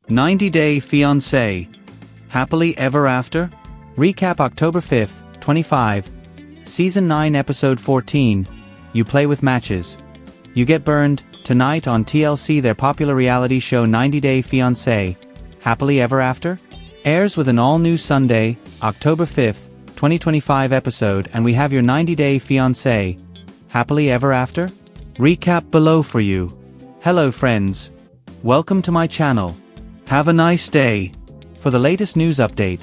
90-Day Fiancé. Happily Ever After? Recap October 5th, 25. Season 9 Episode 14. You play with matches. You get burned. Tonight on TLC, their popular reality show 90-Day Fiancé. Happily Ever After? Airs with an all-new Sunday, October 5th, 2025 episode, and we have your 90-Day Fiancé. Happily Ever After? Recap below for you. Hello friends. Welcome to my channel. Have a nice day. For the latest news update,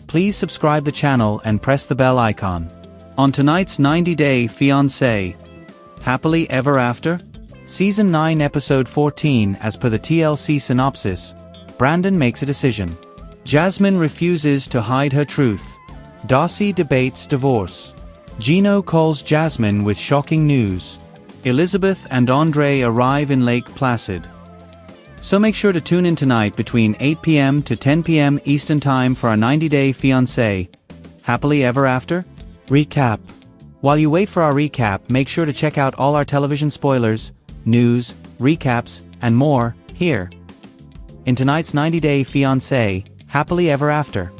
please subscribe the channel and press the bell icon. On tonight's 90-Day Fiancé. Happily Ever After? Season 9 Episode 14. As per the TLC synopsis, Brandon makes a decision. Jasmine refuses to hide her truth. Darcey debates divorce. Gino calls Jasmine with shocking news. Elizabeth and Andrei arrive in Lake Placid. So make sure to tune in tonight between 8 p.m. to 10 p.m. Eastern Time for our 90-Day Fiancé. Happily Ever After? Recap. While you wait for our recap, make sure to check out all our television spoilers, news, recaps, and more, here. In tonight's 90-Day Fiancé, Happily Ever After.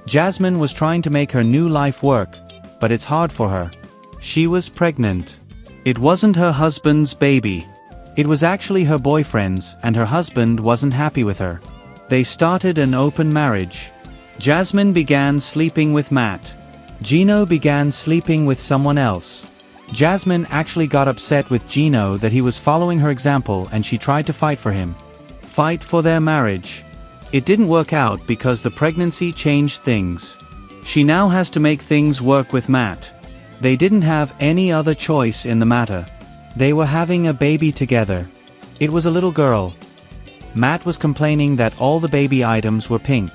Jasmine was trying to make her new life work, but it's hard for her. She was pregnant. It wasn't her husband's baby. It was actually her boyfriend's, and her husband wasn't happy with her. They started an open marriage. Jasmine began sleeping with Matt. Gino began sleeping with someone else. Jasmine actually got upset with Gino that he was following her example, and she tried to fight for him. Fight for their marriage. It didn't work out because the pregnancy changed things. She now has to make things work with Matt. They didn't have any other choice in the matter. They were having a baby together. It was a little girl. Matt was complaining that all the baby items were pink.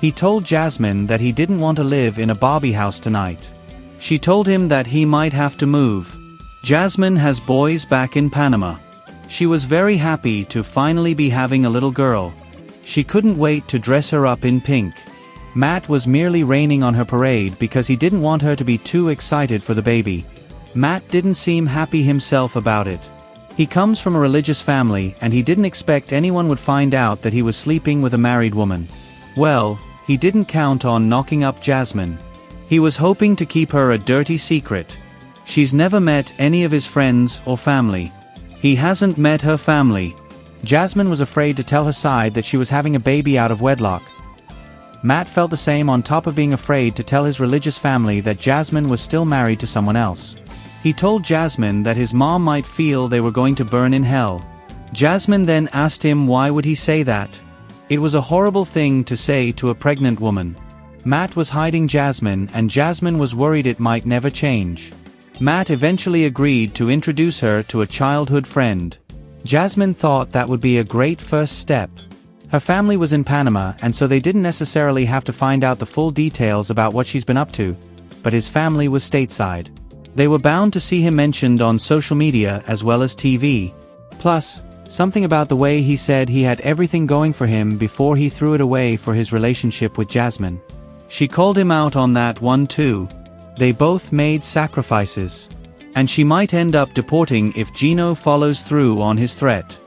He told Jasmine that he didn't want to live in a Barbie house tonight. She told him that he might have to move. Jasmine has boys back in Panama. She was very happy to finally be having a little girl. She couldn't wait to dress her up in pink. Matt was merely raining on her parade because he didn't want her to be too excited for the baby. Matt didn't seem happy himself about it. He comes from a religious family, and he didn't expect anyone would find out that he was sleeping with a married woman. Well, he didn't count on knocking up Jasmine. He was hoping to keep her a dirty secret. She's never met any of his friends or family. He hasn't met her family. Jasmine was afraid to tell her side that she was having a baby out of wedlock. Matt felt the same, on top of being afraid to tell his religious family that Jasmine was still married to someone else. He told Jasmine that his mom might feel they were going to burn in hell. Jasmine then asked him why would he say that. It was a horrible thing to say to a pregnant woman. Matt was hiding Jasmine, and Jasmine was worried it might never change. Matt eventually agreed to introduce her to a childhood friend. Jasmine thought that would be a great first step. Her family was in Panama, and so they didn't necessarily have to find out the full details about what she's been up to, but his family was stateside. They were bound to see him mentioned on social media as well as TV. Plus, something about the way he said he had everything going for him before he threw it away for his relationship with Jasmine. She called him out on that one too. They both made sacrifices. And she might end up deporting if Gino follows through on his threat.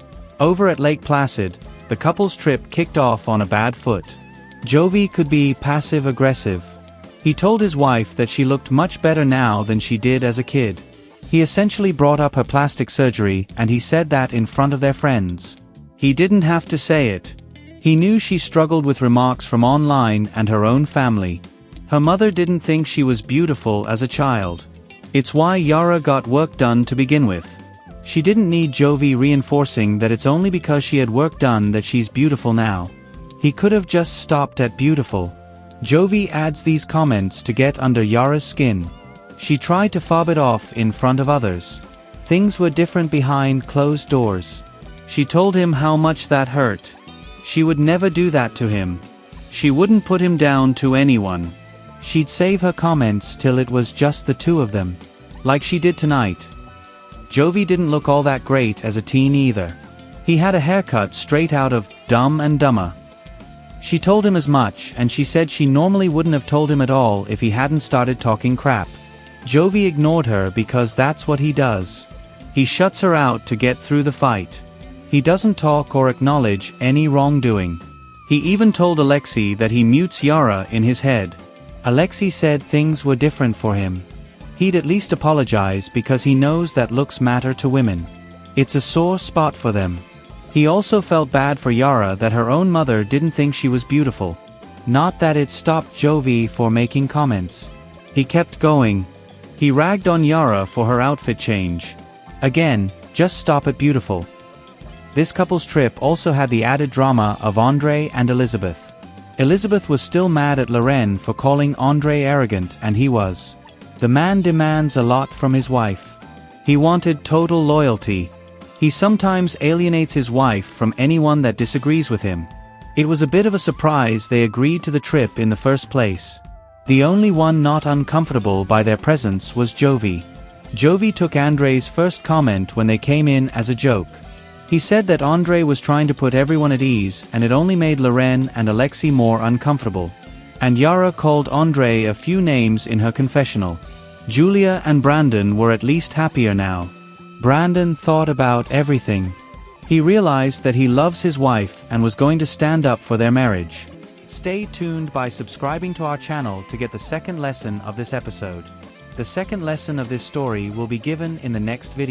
Over at Lake Placid, the couple's trip kicked off on a bad foot. Jovi could be passive-aggressive. He told his wife that she looked much better now than she did as a kid. He essentially brought up her plastic surgery, and he said that in front of their friends. He didn't have to say it. He knew she struggled with remarks from online and her own family. Her mother didn't think she was beautiful as a child. It's why Yara got work done to begin with. She didn't need Jovi reinforcing that it's only because she had work done that she's beautiful now. He could have just stopped at beautiful. Jovi adds these comments to get under Yara's skin. She tried to fob it off in front of others. Things were different behind closed doors. She told him how much that hurt. She would never do that to him. She wouldn't put him down to anyone. She'd save her comments till it was just the two of them. Like she did tonight. Jovi didn't look all that great as a teen either. He had a haircut straight out of Dumb and Dumber. She told him as much, and she said she normally wouldn't have told him at all if he hadn't started talking crap. Jovi ignored her because that's what he does. He shuts her out to get through the fight. He doesn't talk or acknowledge any wrongdoing. He even told Alexei that he mutes Yara in his head. Alexei said things were different for him. He'd at least apologize because he knows that looks matter to women. It's a sore spot for them. He also felt bad for Yara that her own mother didn't think she was beautiful. Not that it stopped Jovi for making comments. He kept going. He ragged on Yara for her outfit change. Again, just stop at beautiful. This couple's trip also had the added drama of Andrei and Elizabeth. Elizabeth was still mad at Loren for calling Andrei arrogant, and he was. The man demands a lot from his wife. He wanted total loyalty. He sometimes alienates his wife from anyone that disagrees with him. It was a bit of a surprise they agreed to the trip in the first place. The only one not uncomfortable by their presence was Jovi. Jovi took Andrei's first comment when they came in as a joke. He said that Andrei was trying to put everyone at ease and it only made Loren and Alexei more uncomfortable. And Yara called Andrei a few names in her confessional. Julia and Brandon were at least happier now. Brandon thought about everything. He realized that he loves his wife and was going to stand up for their marriage. Stay tuned by subscribing to our channel to get the second lesson of this episode. The second lesson of this story will be given in the next video.